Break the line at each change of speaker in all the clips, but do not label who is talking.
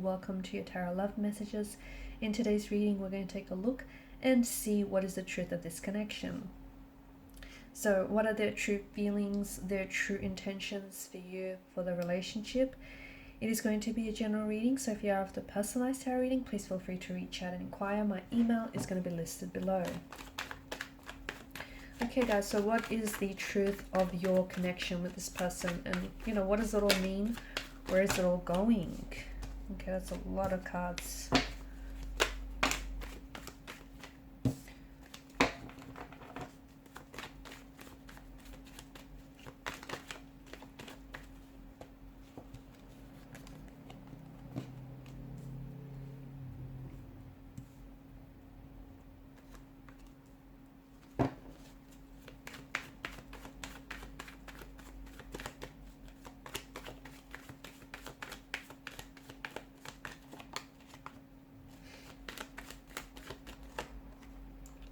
welcome to your tarot love messages. In today's reading, we're going to take a look and see what is the truth of this connection. So what are their true feelings, their true intentions for you, for the relationship? It is going to be a general reading, so if you are after personalized tarot reading, please feel free to reach out and inquire. My email is going to be listed below. Okay guys, so what is the truth of your connection with this person? And what does it all mean? Where is it all going? Okay, that's a lot of cards.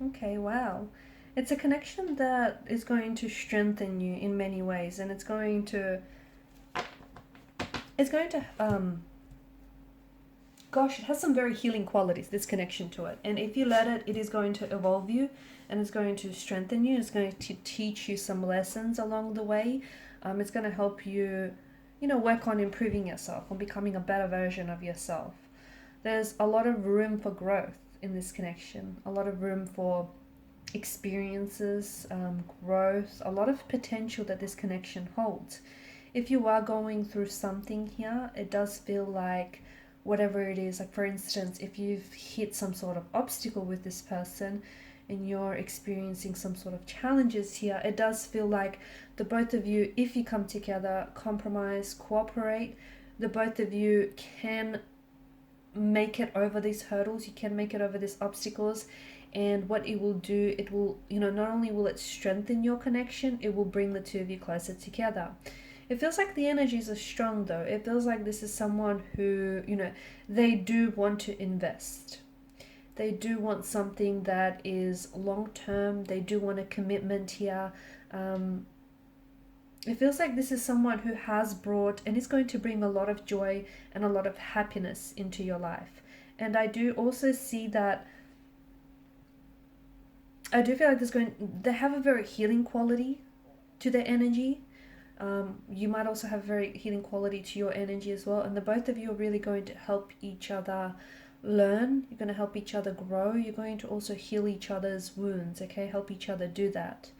Okay, wow. It's a connection that is going to strengthen you in many ways, and it's going to gosh, it has some very healing qualities, this connection to it. And if you let it, it is going to evolve you, and it's going to strengthen you. It's going to teach you some lessons along the way. It's going to help you, work on improving yourself, on becoming a better version of yourself. There's a lot of room for growth in this connection, a lot of room for experiences, growth, a lot of potential that this connection holds. If you are going through something here, it does feel like whatever it is, like for instance, if you've hit some sort of obstacle with this person and you're experiencing some sort of challenges here, it does feel like the both of you, if you come together, compromise, cooperate, the both of you can make it over these hurdles, you can make it over these obstacles. And what it will do, it will, not only will it strengthen your connection, it will bring the two of you closer together. It feels like the energies are strong though. It feels like this is someone who, they do want to invest. They do want something that is long term. They do want a commitment here. It feels like this is someone who has brought and is going to bring a lot of joy and a lot of happiness into your life. And I do also see that I do feel like they have a very healing quality to their energy. You might also have a very healing quality to your energy as well. And the both of you are really going to help each other learn. You're going to help each other grow. You're going to also heal each other's wounds, okay? Help each other do that.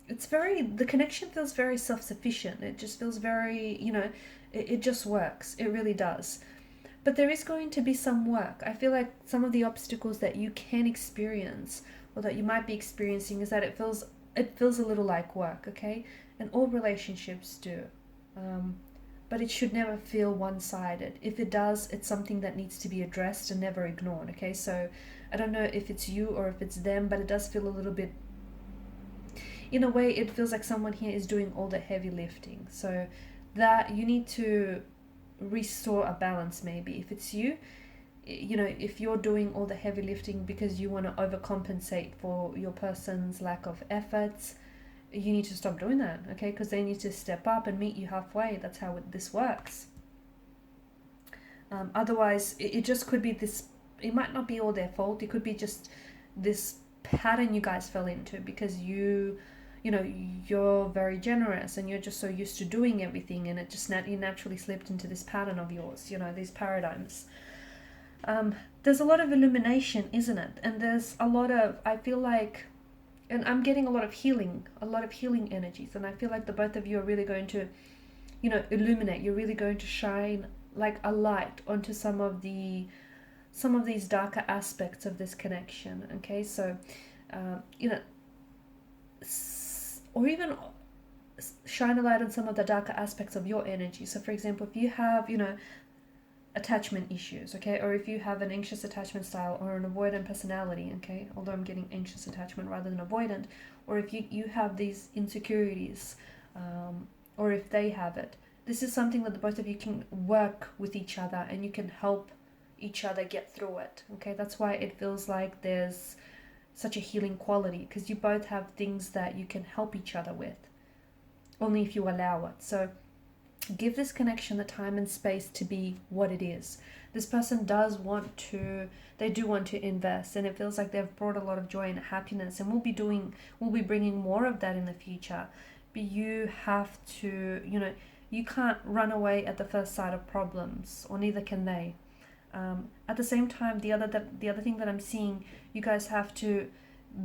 The connection feels very self-sufficient. It just feels very, it just works. It really does. But there is going to be some work. I feel like some of the obstacles that you can experience or that you might be experiencing is that it feels a little like work, okay? And all relationships do. But it should never feel one-sided. If it does, it's something that needs to be addressed and never ignored, okay? So I don't know if it's you or if it's them, but it does feel a little bit, in a way, it feels like someone here is doing all the heavy lifting. So that you need to restore a balance maybe. If it's you, if you're doing all the heavy lifting because you want to overcompensate for your person's lack of efforts, you need to stop doing that, okay? Because they need to step up and meet you halfway. That's how this works. Otherwise, it just could be this, it might not be all their fault. It could be just this pattern you guys fell into because you're very generous and you're just so used to doing everything, and it just you naturally slipped into this pattern of yours, these paradigms. There's a lot of illumination, isn't it? And there's a lot of, I feel like, and I'm getting a lot of healing energies, and I feel like the both of you are really going to, illuminate. You're really going to shine like a light onto some of these darker aspects of this connection, okay? So, or even shine a light on some of the darker aspects of your energy. So for example, if you have, attachment issues, okay, or if you have an anxious attachment style or an avoidant personality, okay, although I'm getting anxious attachment rather than avoidant, or if you have these insecurities, or if they have it, this is something that the both of you can work with each other and you can help each other get through it, okay? That's why it feels like there's such a healing quality, because you both have things that you can help each other with, only if you allow it. So Give this connection the time and space to be what it is. This person does want to, they do want to invest, and it feels like they've brought a lot of joy and happiness, and we'll be bringing more of that in the future. But you have to, you can't run away at the first sight of problems, or neither can they. At the same time, the other thing that I'm seeing, you guys have to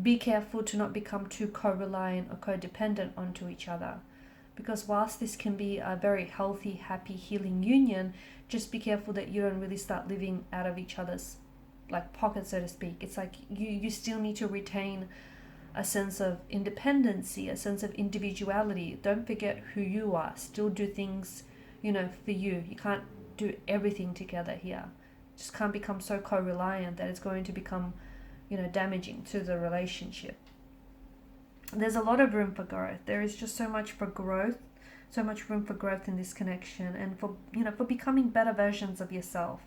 be careful to not become too co-reliant or codependent onto each other. Because whilst this can be a very healthy, happy, healing union, just be careful that you don't really start living out of each other's like pocket, so to speak. It's like you still need to retain a sense of independency, a sense of individuality. Don't forget who you are. Still do things, for you. You can't do everything together here. Just can't become so co-reliant that it's going to become, damaging to the relationship. There's a lot of room for growth. There is just so much for growth, so much room for growth in this connection, and for becoming better versions of yourself.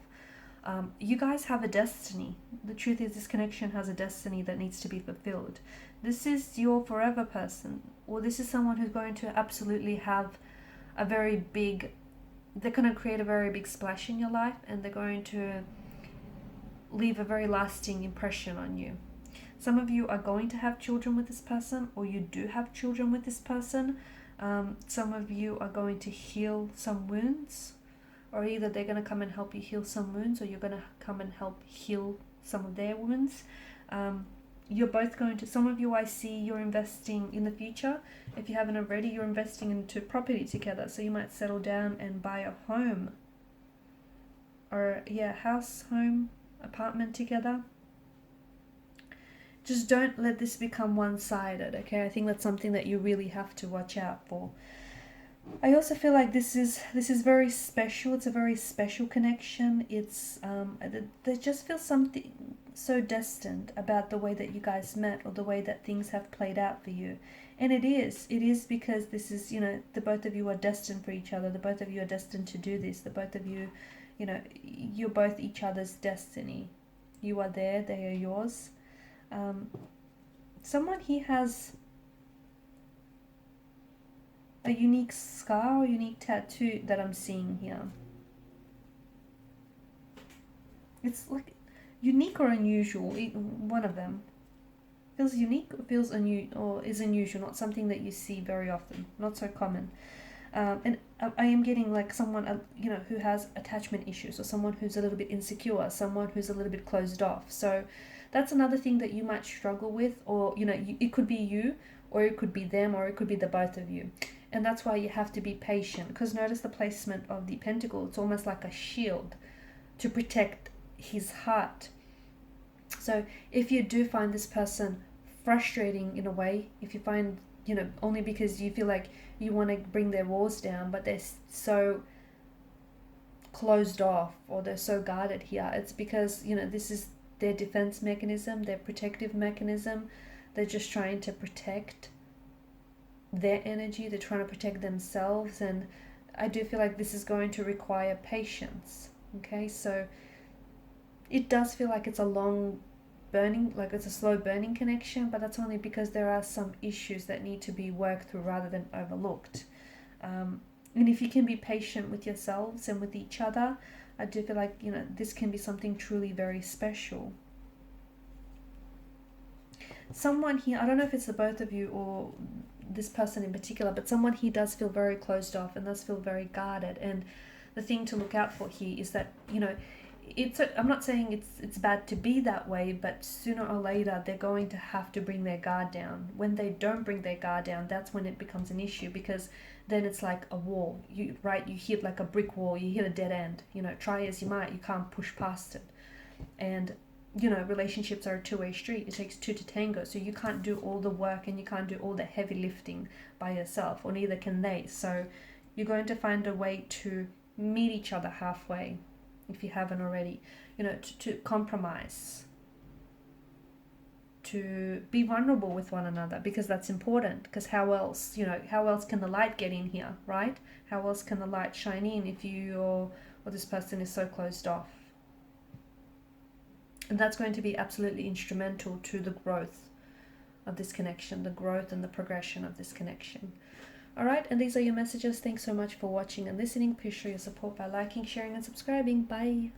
You guys have a destiny. The truth is, this connection has a destiny that needs to be fulfilled. This is your forever person, or this is someone who's going to absolutely have a very big, they're going to create a very big splash in your life, and they're going to leave a very lasting impression on you. Some of you are going to have children with this person, or you do have children with this person. Some of you are going to heal some wounds, or either they're going to come and help you heal some wounds, or you're going to come and help heal some of their wounds. You're both going to, some of you I see you're investing in the future. If you haven't already, you're investing into property together. So you might settle down and buy a home, or house, home, apartment together. Just don't let this become one-sided, okay? I think that's something that you really have to watch out for. I also feel like this is very special. It's a very special connection. It's there just feels something so destined about the way that you guys met, or the way that things have played out for you. And it is because this is, the both of you are destined for each other. The both of you are destined to do this. The both of you, you're both each other's destiny. You are there, they are yours. Someone here has a unique scar or unique tattoo that I'm seeing here. It's like unique or unusual, one of them. Feels unique or feels or is unusual, not something that you see very often, not so common. And I am getting like someone, who has attachment issues, or someone who's a little bit insecure, someone who's a little bit closed off. So that's another thing that you might struggle with, or, it could be you, or it could be them, or it could be the both of you. And that's why you have to be patient, because notice the placement of the pentacle. It's almost like a shield to protect his heart. So if you do find this person frustrating in a way, if you find, only because you feel like you want to bring their walls down, but they're so closed off, or they're so guarded here, it's because, this is their defense mechanism, their protective mechanism. They're just trying to protect their energy. They're trying to protect themselves. And I do feel like this is going to require patience. Okay, so it does feel like it's a long burning, like it's a slow burning connection, but that's only because there are some issues that need to be worked through rather than overlooked. And if you can be patient with yourselves and with each other, I do feel like, this can be something truly very special. Someone here, I don't know if it's the both of you or this person in particular, but someone here does feel very closed off and does feel very guarded. And the thing to look out for here is that, I'm not saying it's bad to be that way, but sooner or later they're going to have to bring their guard down. When they don't bring their guard down, that's when it becomes an issue, because then it's like a wall. You hit like a brick wall, you hit a dead end. Try as you might, you can't push past it. And relationships are a two-way street. It takes two to tango. So you can't do all the work and you can't do all the heavy lifting by yourself, or neither can they. So you're going to find a way to meet each other halfway, if you haven't already, to compromise, to be vulnerable with one another, because that's important. Because how else can the light get in here, right? How else can the light shine in if you or this person is so closed off? And that's going to be absolutely instrumental to the growth of this connection, the growth and the progression of this connection. All right, and these are your messages. Thanks so much for watching and listening. Please show your support by liking, sharing, and subscribing. Bye.